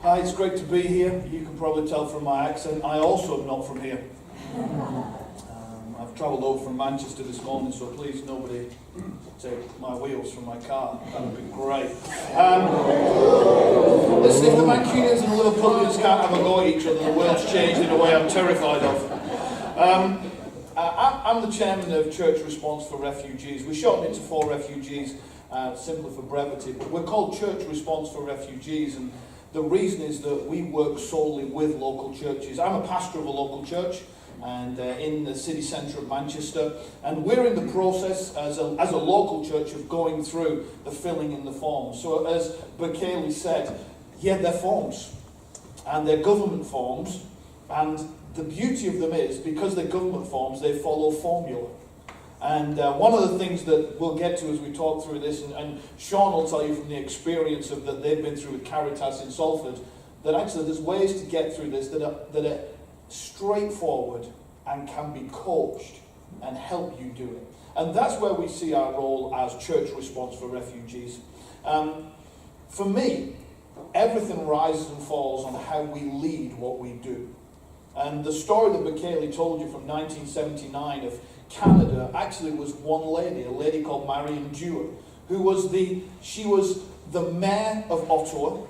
Hi, it's great to be here. You can probably tell from my accent, I also am not from here. I've travelled over from Manchester this morning, so please nobody take my wheels from my car. That would be great. Listen, if the Mancunians and the Liverpoolians can't have a go at each other, the world's changed in a way I'm terrified of. I'm the chairman of Church Response for Refugees. We shortened it to 4 refugees, simply for brevity. But we're called Church Response for Refugees, and the reason is that we work solely with local churches. I'm a pastor of a local church and in the city centre of Manchester, and we're in the process as a local church of going through the filling in the forms. So as Bekele said, yeah, they're forms, and they're government forms, and the beauty of them is, because they're government forms, they follow formula. And one of the things that we'll get to as we talk through this, and Sean will tell you from the experience of that they've been through with Caritas in Salford, that actually there's ways to get through this that are straightforward and can be coached and help you do it. And that's where we see our role as Church Response for Refugees. For me, everything rises and falls on how we lead what we do. And the story that Bekele told you from 1979 of Canada actually was one lady, a lady called Marion Dewar, she was the mayor of Ottawa.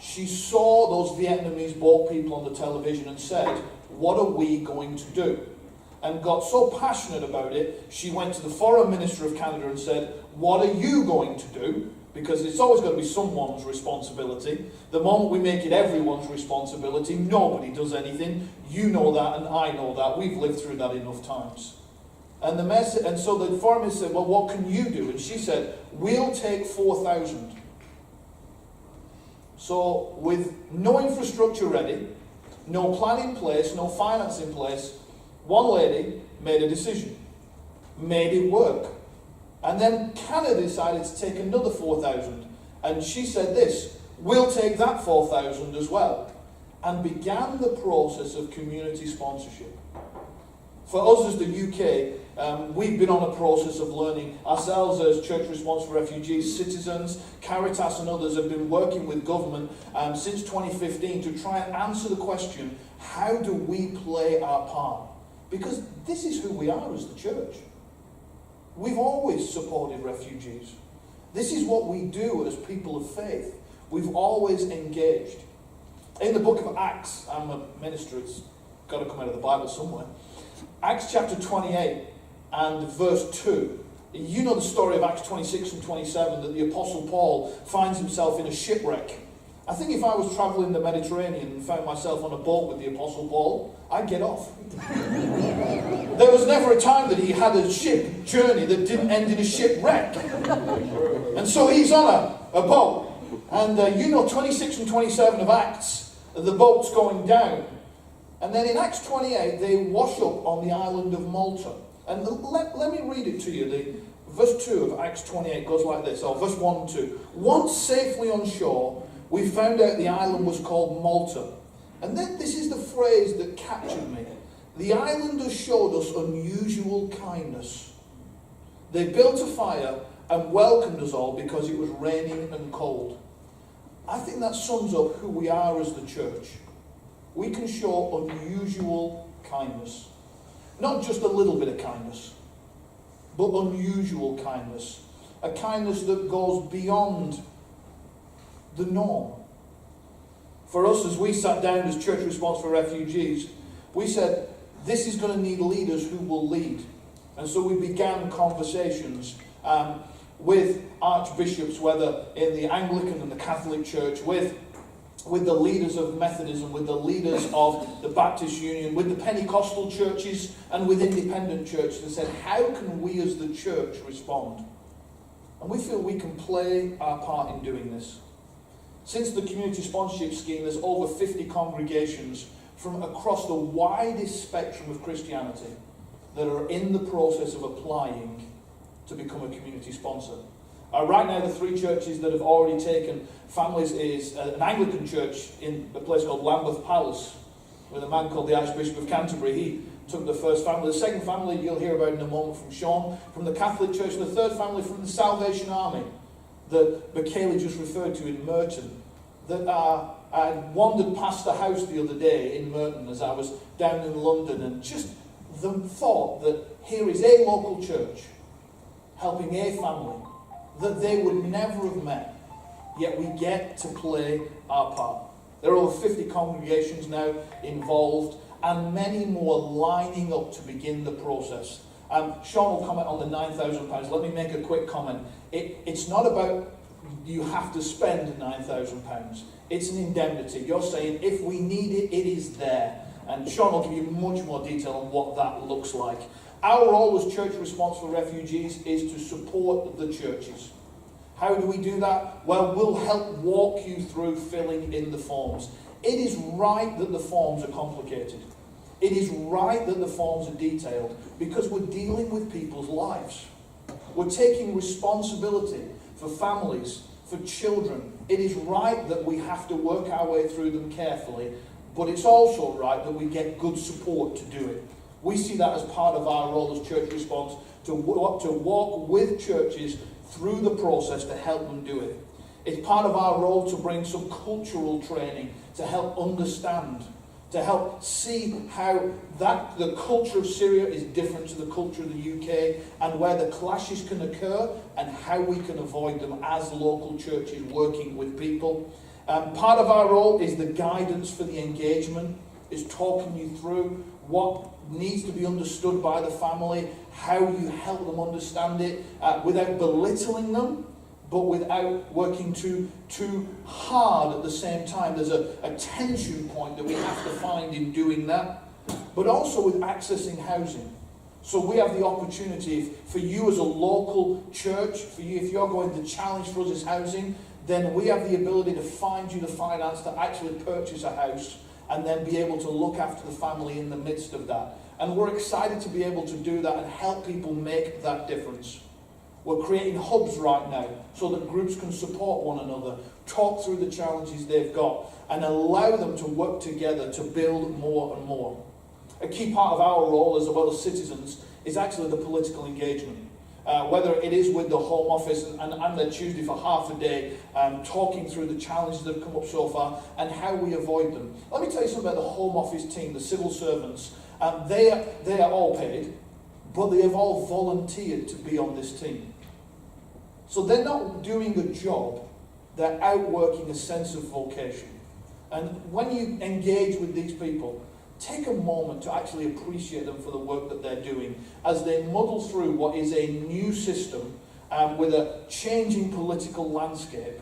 She saw those Vietnamese boat people on the television and said, what are we going to do? And got so passionate about it, she went to the Foreign Minister of Canada and said, what are you going to do? Because it's always going to be someone's responsibility. The moment we make it everyone's responsibility, nobody does anything. You know that and I know that. We've lived through that enough times. And so the Foreign Minister said, well, what can you do? And she said, we'll take 4,000. So with no infrastructure ready, no plan in place, no finance in place, one lady made a decision, made it work. And then Canada decided to take another 4,000. And she said this, we'll take that 4,000 as well. And began the process of community sponsorship. For us as the UK, we've been on a process of learning ourselves as Church Response for Refugees, citizens, Caritas and others have been working with government since 2015 to try and answer the question, how do we play our part? Because this is who we are as the church. We've always supported refugees. This is what we do as people of faith. We've always engaged. In the book of Acts, I'm a minister, it's got to come out of the Bible somewhere. Acts chapter 28 and verse 2. You know the story of Acts 26 and 27, that the Apostle Paul finds himself in a shipwreck. I think if I was travelling the Mediterranean and found myself on a boat with the Apostle Paul, I'd get off. There was never a time that he had a ship journey that didn't end in a shipwreck. And so he's on a boat. And 26 and 27 of Acts, the boat's going down. And then in Acts 28, they wash up on the island of Malta. And let me read it to you. Verse 2 of Acts 28 goes like this, or verse 1 and 2. Once safely on shore, we found out the island was called Malta. And then this is the phrase that captured me. The islanders showed us unusual kindness. They built a fire and welcomed us all because it was raining and cold. I think that sums up who we are as the church. We can show unusual kindness. Not just a little bit of kindness, but unusual kindness. A kindness that goes beyond the norm. For us, as we sat down as Church Response for Refugees, we said, this is going to need leaders who will lead. And so we began conversations with archbishops, whether in the Anglican and the Catholic Church, with the leaders of Methodism, with the leaders of the Baptist Union, with the Pentecostal churches, and with independent churches, and said, how can we as the church respond? And we feel we can play our part in doing this. Since the community sponsorship scheme, there's over 50 congregations from across the widest spectrum of Christianity that are in the process of applying to become a community sponsor. Right now, the 3 churches that have already taken families is an Anglican church in a place called Lambeth Palace, with a man called the Archbishop of Canterbury. He took the first family. The second family you'll hear about in a moment from Sean, from the Catholic Church, and the third family from the Salvation Army that Bekele just referred to in Merton, that are I wandered past the house the other day in Merton as I was down in London, and just the thought that here is a local church helping a family that they would never have met, yet we get to play our part. There are over 50 congregations now involved, and many more lining up to begin the process. Sean will comment on the £9,000. Let me make a quick comment. It's not about you have to spend £9,000. It's an indemnity. You're saying if we need it, it is there. And Sean will give you much more detail on what that looks like. Our role as Church Response for Refugees is to support the churches. How do we do that? Well, we'll help walk you through filling in the forms. It is right that the forms are complicated. It is right that the forms are detailed, because we're dealing with people's lives. We're taking responsibility for families, for children. It is right that we have to work our way through them carefully, but it's also right that we get good support to do it. We see that as part of our role as Church Response, to walk with churches through the process to help them do it. It's part of our role to bring some cultural training to help understand, to help see how the culture of Syria is different to the culture of the UK, and where the clashes can occur and how we can avoid them as local churches working with people. Part of our role is the guidance for the engagement, is talking you through what needs to be understood by the family, how you help them understand it without belittling them, but without working too hard at the same time. There's a tension point that we have to find in doing that, but also with accessing housing. So we have the opportunity for you as a local church, for you, if you're going, the challenge for us is housing, then we have the ability to find you the finance to actually purchase a house and then be able to look after the family in the midst of that. And we're excited to be able to do that and help people make that difference. We're creating hubs right now so that groups can support one another, talk through the challenges they've got, and allow them to work together to build more and more. A key part of our role as well as citizens is actually the political engagement. Whether it is with the Home Office, and I'm there Tuesday for half a day, talking through the challenges that have come up so far and how we avoid them. Let me tell you something about the Home Office team, the civil servants. They are all paid, but they have all volunteered to be on this team. So they're not doing a job, they're outworking a sense of vocation. And when you engage with these people, take a moment to actually appreciate them for the work that they're doing as they muddle through what is a new system with a changing political landscape,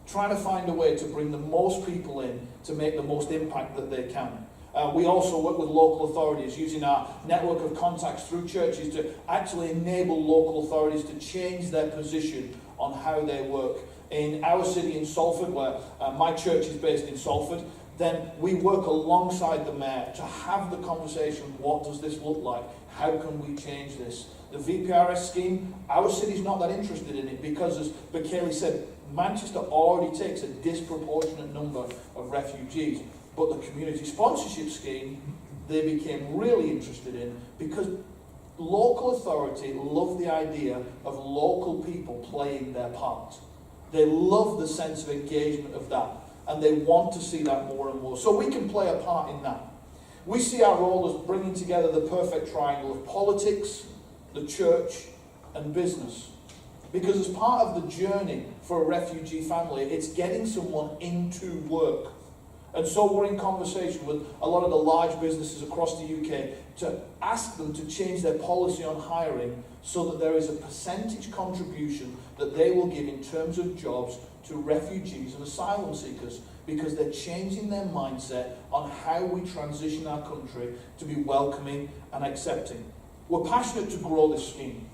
trying to find a way to bring the most people in to make the most impact that they can. We also work with local authorities using our network of contacts through churches to actually enable local authorities to change their position on how they work. In our city in Salford, where my church is based in Salford, then we work alongside the mayor to have the conversation, what does this look like? How can we change this? The VPRS scheme, our city's not that interested in it because, as Bekele said, Manchester already takes a disproportionate number of refugees. But the community sponsorship scheme, they became really interested in because local authority love the idea of local people playing their part. They love the sense of engagement of that, and they want to see that more and more. So we can play a part in that. We see our role as bringing together the perfect triangle of politics, the church, and business. Because as part of the journey for a refugee family, it's getting someone into work. And so we're in conversation with a lot of the large businesses across the UK to ask them to change their policy on hiring so that there is a percentage contribution that they will give in terms of jobs to refugees and asylum seekers, because they're changing their mindset on how we transition our country to be welcoming and accepting. We're passionate to grow this scheme.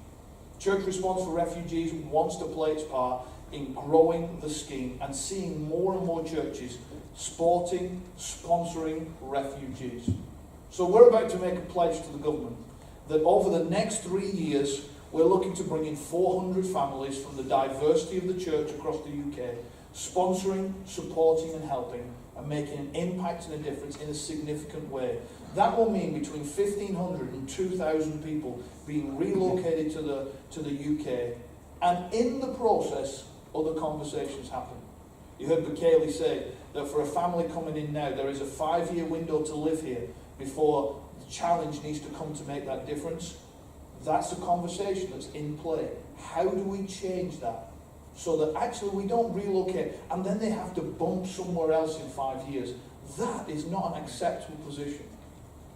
Church Response for Refugees wants to play its part in growing the scheme and seeing more and more churches supporting, sponsoring refugees. So we're about to make a pledge to the government that over the next 3 years, we're looking to bring in 400 families from the diversity of the church across the UK, sponsoring, supporting and helping, and making an impact and a difference in a significant way. That will mean between 1,500 and 2,000 people being relocated to the UK, and in the process, other conversations happen. You heard Bukele say that for a family coming in now, there is a 5-year window to live here before the challenge needs to come to make that difference. That's a conversation that's in play. How do we change that so that actually we don't relocate and then they have to bump somewhere else in 5 years? That is not an acceptable position.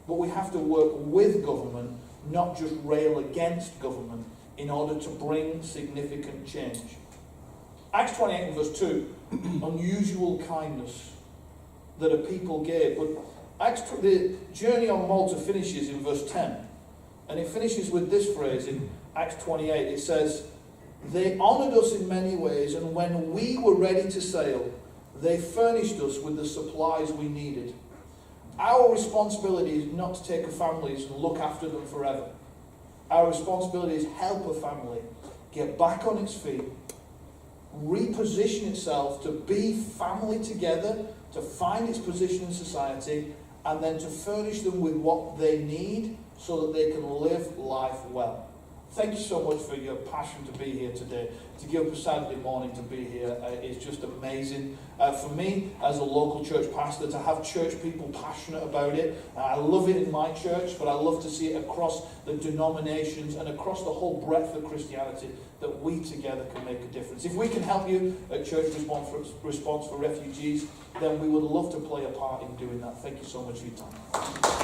But we have to work with government, not just rail against government, in order to bring significant change. Acts 28 and verse 2, unusual kindness that a people gave. But the journey on Malta finishes in verse 10. And it finishes with this phrase in Acts 28. It says, they honoured us in many ways, and when we were ready to sail, they furnished us with the supplies we needed. Our responsibility is not to take our families and look after them forever. Our responsibility is help a family get back on its feet, reposition itself to be family together, to find its position in society, and then to furnish them with what they need so that they can live life well. Thank you so much for your passion to be here today. To give up a Saturday morning to be here is just amazing. For me, as a local church pastor, to have church people passionate about it. I love it in my church, but I love to see it across the denominations and across the whole breadth of Christianity, that we together can make a difference. If we can help you at Church Response for Refugees, then we would love to play a part in doing that. Thank you so much for your time.